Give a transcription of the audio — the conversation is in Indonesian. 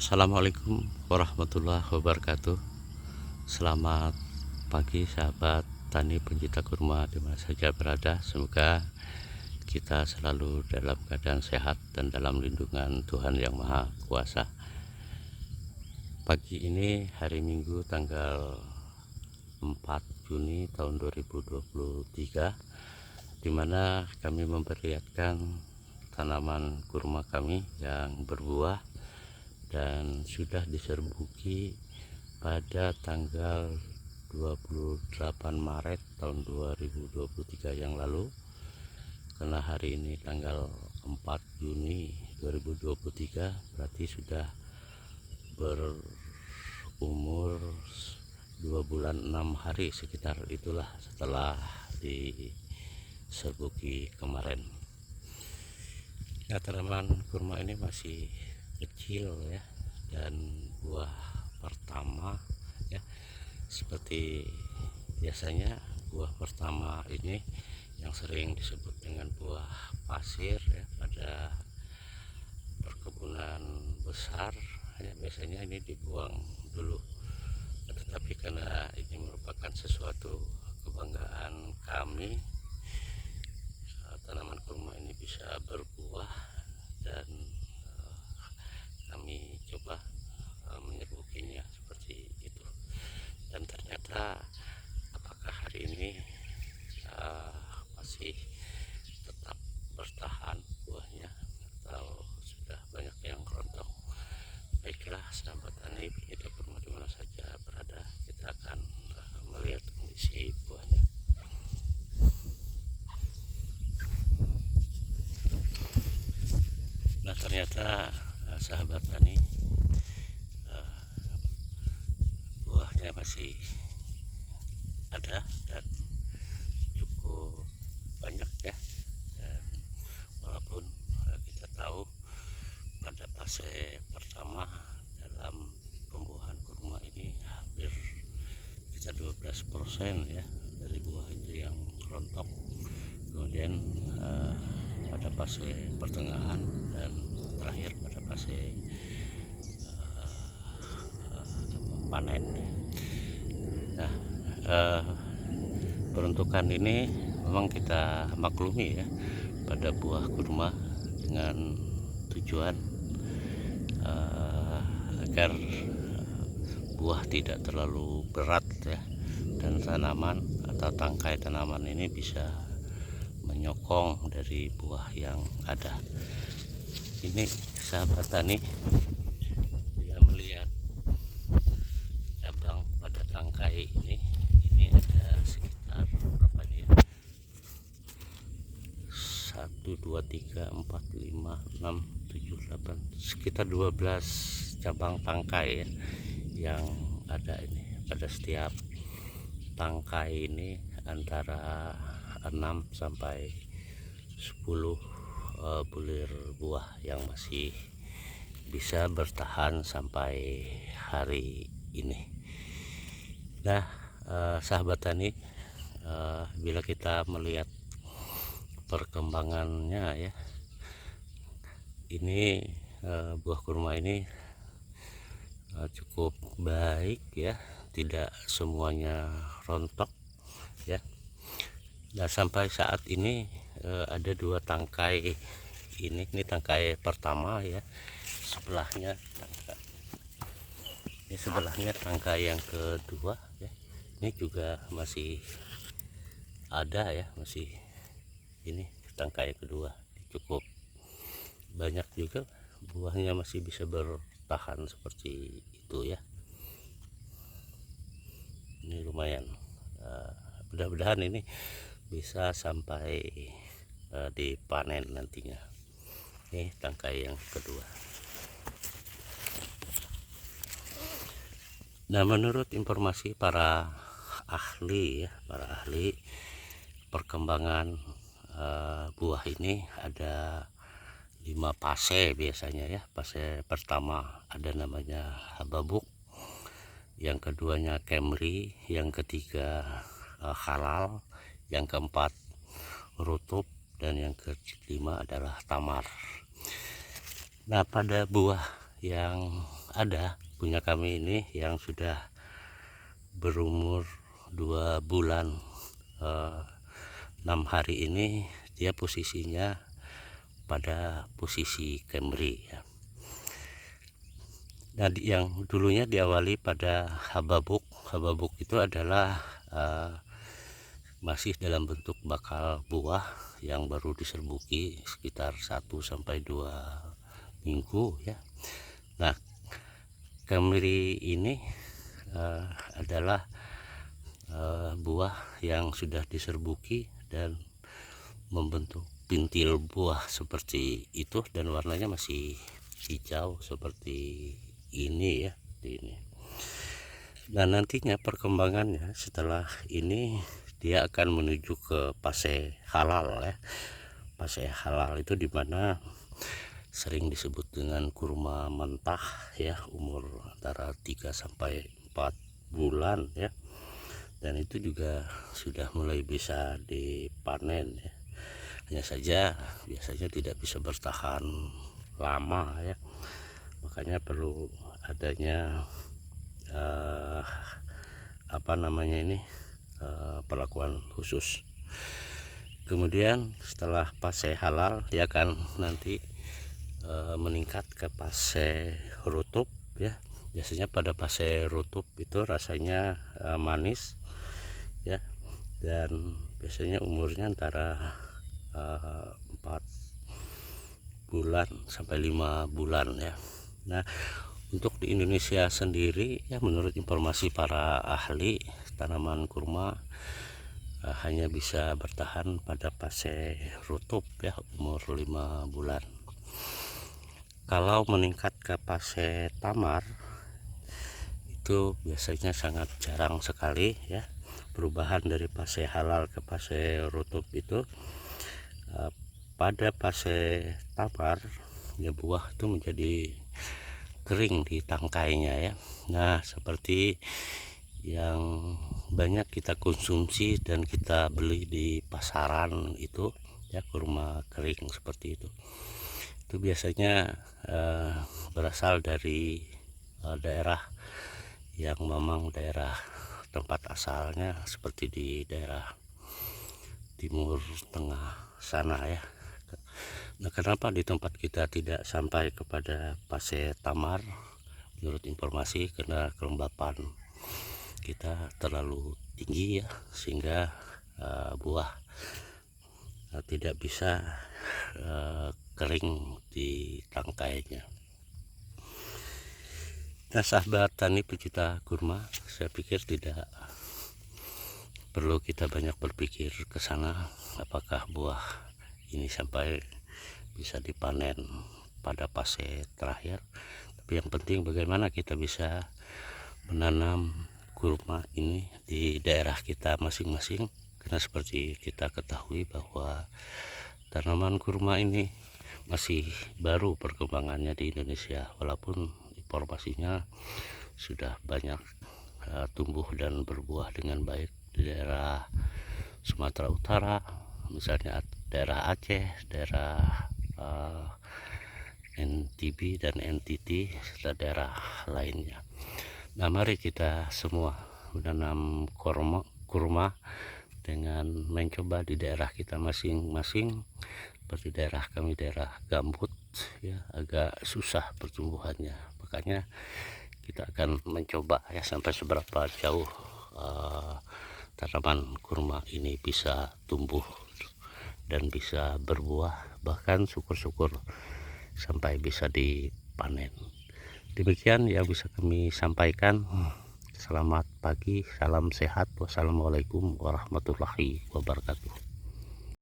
Assalamualaikum warahmatullahi wabarakatuh. Selamat pagi sahabat tani pencinta kurma di mana saja berada. Semoga kita selalu dalam keadaan sehat dan dalam lindungan Tuhan Yang Maha Kuasa. Pagi ini hari Minggu tanggal 4 Juni tahun 2023, di mana kami memperlihatkan tanaman kurma kami yang berbuah dan sudah diserbuki pada tanggal 28 Maret tahun 2023 yang lalu. Karena hari ini tanggal 4 Juni 2023, berarti sudah berumur 2 bulan 6 hari sekitar itulah setelah diserbuki kemarin. Ya, tanaman kurma ini masih kecil ya, dan buah pertama ya, seperti biasanya buah pertama ini yang sering disebut dengan buah pasir ya, pada perkebunan besar ya, biasanya ini dibuang dulu. Tetapi karena ini merupakan sesuatu kebanggaan kami, tanaman kurma ini bisa berbuah, dan kami coba menyerbukinya seperti itu. Dan ternyata apakah hari ini masih tetap bertahan buahnya atau sudah banyak yang rontok. Baiklah sahabat tani pencinta kurma di mana saja berada, kita akan melihat kondisi buahnya. Nah, ternyata sahabat tani, buahnya masih ada dan cukup banyak ya. Dan walaupun kita tahu pada fase pertama dalam pembuahan kurma ini hampir bisa 12% ya dari buah itu yang rontok. Kemudian pada fase pertengahan dan terakhir pada fase panen. Nah, peruntukan ini memang kita maklumi ya pada buah kurma dengan tujuan agar buah tidak terlalu berat ya, dan tanaman atau tangkai tanaman ini bisa menyokong dari buah yang ada. Ini sahabat tani bila melihat cabang pada tangkai ini ada sekitar berapa nih ya? 1, 2, 3, 4, 5, 6, 7, 8, sekitar 12 cabang tangkai ya, yang ada ini. Pada setiap tangkai ini antara 6 sampai 10 bulir buah yang masih bisa bertahan sampai hari ini. Nah, sahabat tani, bila kita melihat perkembangannya ya, ini buah kurma ini cukup baik ya, tidak semuanya rontok ya. Nah, sampai saat ini ada 2 tangkai ini tangkai pertama ya, sebelahnya tangkai yang kedua ya, ini juga masih ada ya, masih ini tangkai kedua cukup banyak juga buahnya, masih bisa bertahan seperti itu ya. Ini lumayan, mudah-mudahan ini bisa sampai dipanen nantinya. Ini tangkai yang kedua. Nah, menurut informasi para ahli perkembangan buah ini ada 5 fase biasanya ya. Fase pertama ada namanya hababuk, yang keduanya kemri, yang ketiga halal, yang keempat rutub, dan yang kelima adalah tamar. Nah, pada buah yang ada punya kami ini yang sudah berumur 2 bulan 6 hari ini, dia posisinya pada posisi Camry ya. Nah, yang dulunya diawali pada hababuk. Hababuk itu adalah masih dalam bentuk bakal buah yang baru diserbuki sekitar 1-2 minggu ya. Nah, Camry ini adalah buah yang sudah diserbuki dan membentuk pintil buah seperti itu, dan warnanya masih hijau seperti ini ya, ini. Dan nantinya perkembangannya setelah ini dia akan menuju ke fase halal ya. Fase halal itu dimana sering disebut dengan kurma mentah ya, umur antara 3-4 bulan ya. Dan itu juga sudah mulai bisa dipanen ya. Hanya saja biasanya tidak bisa bertahan lama ya, makanya perlu adanya perlakuan khusus. Kemudian setelah fase halal dia akan nanti meningkat ke fase rutub ya. Biasanya pada fase rutub itu rasanya manis ya, dan biasanya umurnya antara 4 bulan sampai 5 bulan ya. Nah, untuk di Indonesia sendiri ya, menurut informasi para ahli tanaman kurma hanya bisa bertahan pada fase rutub ya, umur 5 bulan. Kalau meningkat ke fase tamar itu biasanya sangat jarang sekali ya. Perubahan dari fase halal ke fase rutub itu pada fase tamar ya, buah itu menjadi kering di tangkainya ya. Nah, seperti yang banyak kita konsumsi dan kita beli di pasaran itu ya, kurma kering seperti itu biasanya berasal dari daerah yang memang daerah tempat asalnya seperti di daerah timur tengah sana ya. Nah, kenapa di tempat kita tidak sampai kepada fase tamar? Menurut informasi karena kelembapan kita terlalu tinggi ya, sehingga buah tidak bisa kering di tangkainya. Nah, sahabat tani pecinta kurma, saya pikir tidak perlu kita banyak berpikir ke sana apakah buah ini sampai bisa dipanen pada fase terakhir. Tapi yang penting bagaimana kita bisa menanam kurma ini di daerah kita masing-masing, karena seperti kita ketahui bahwa tanaman kurma ini masih baru perkembangannya di Indonesia, walaupun informasinya sudah banyak tumbuh dan berbuah dengan baik di daerah Sumatera Utara, misalnya daerah Aceh, daerah NTB dan NTT, serta daerah lainnya. Nah, mari kita semua menanam kurma dengan mencoba di daerah kita masing-masing. Seperti daerah kami, daerah gambut ya, agak susah pertumbuhannya, makanya kita akan mencoba ya sampai seberapa jauh tanaman kurma ini bisa tumbuh dan bisa berbuah, bahkan syukur-syukur sampai bisa dipanen. Demikian yang bisa kami sampaikan. Selamat pagi, salam sehat, wassalamualaikum warahmatullahi wabarakatuh.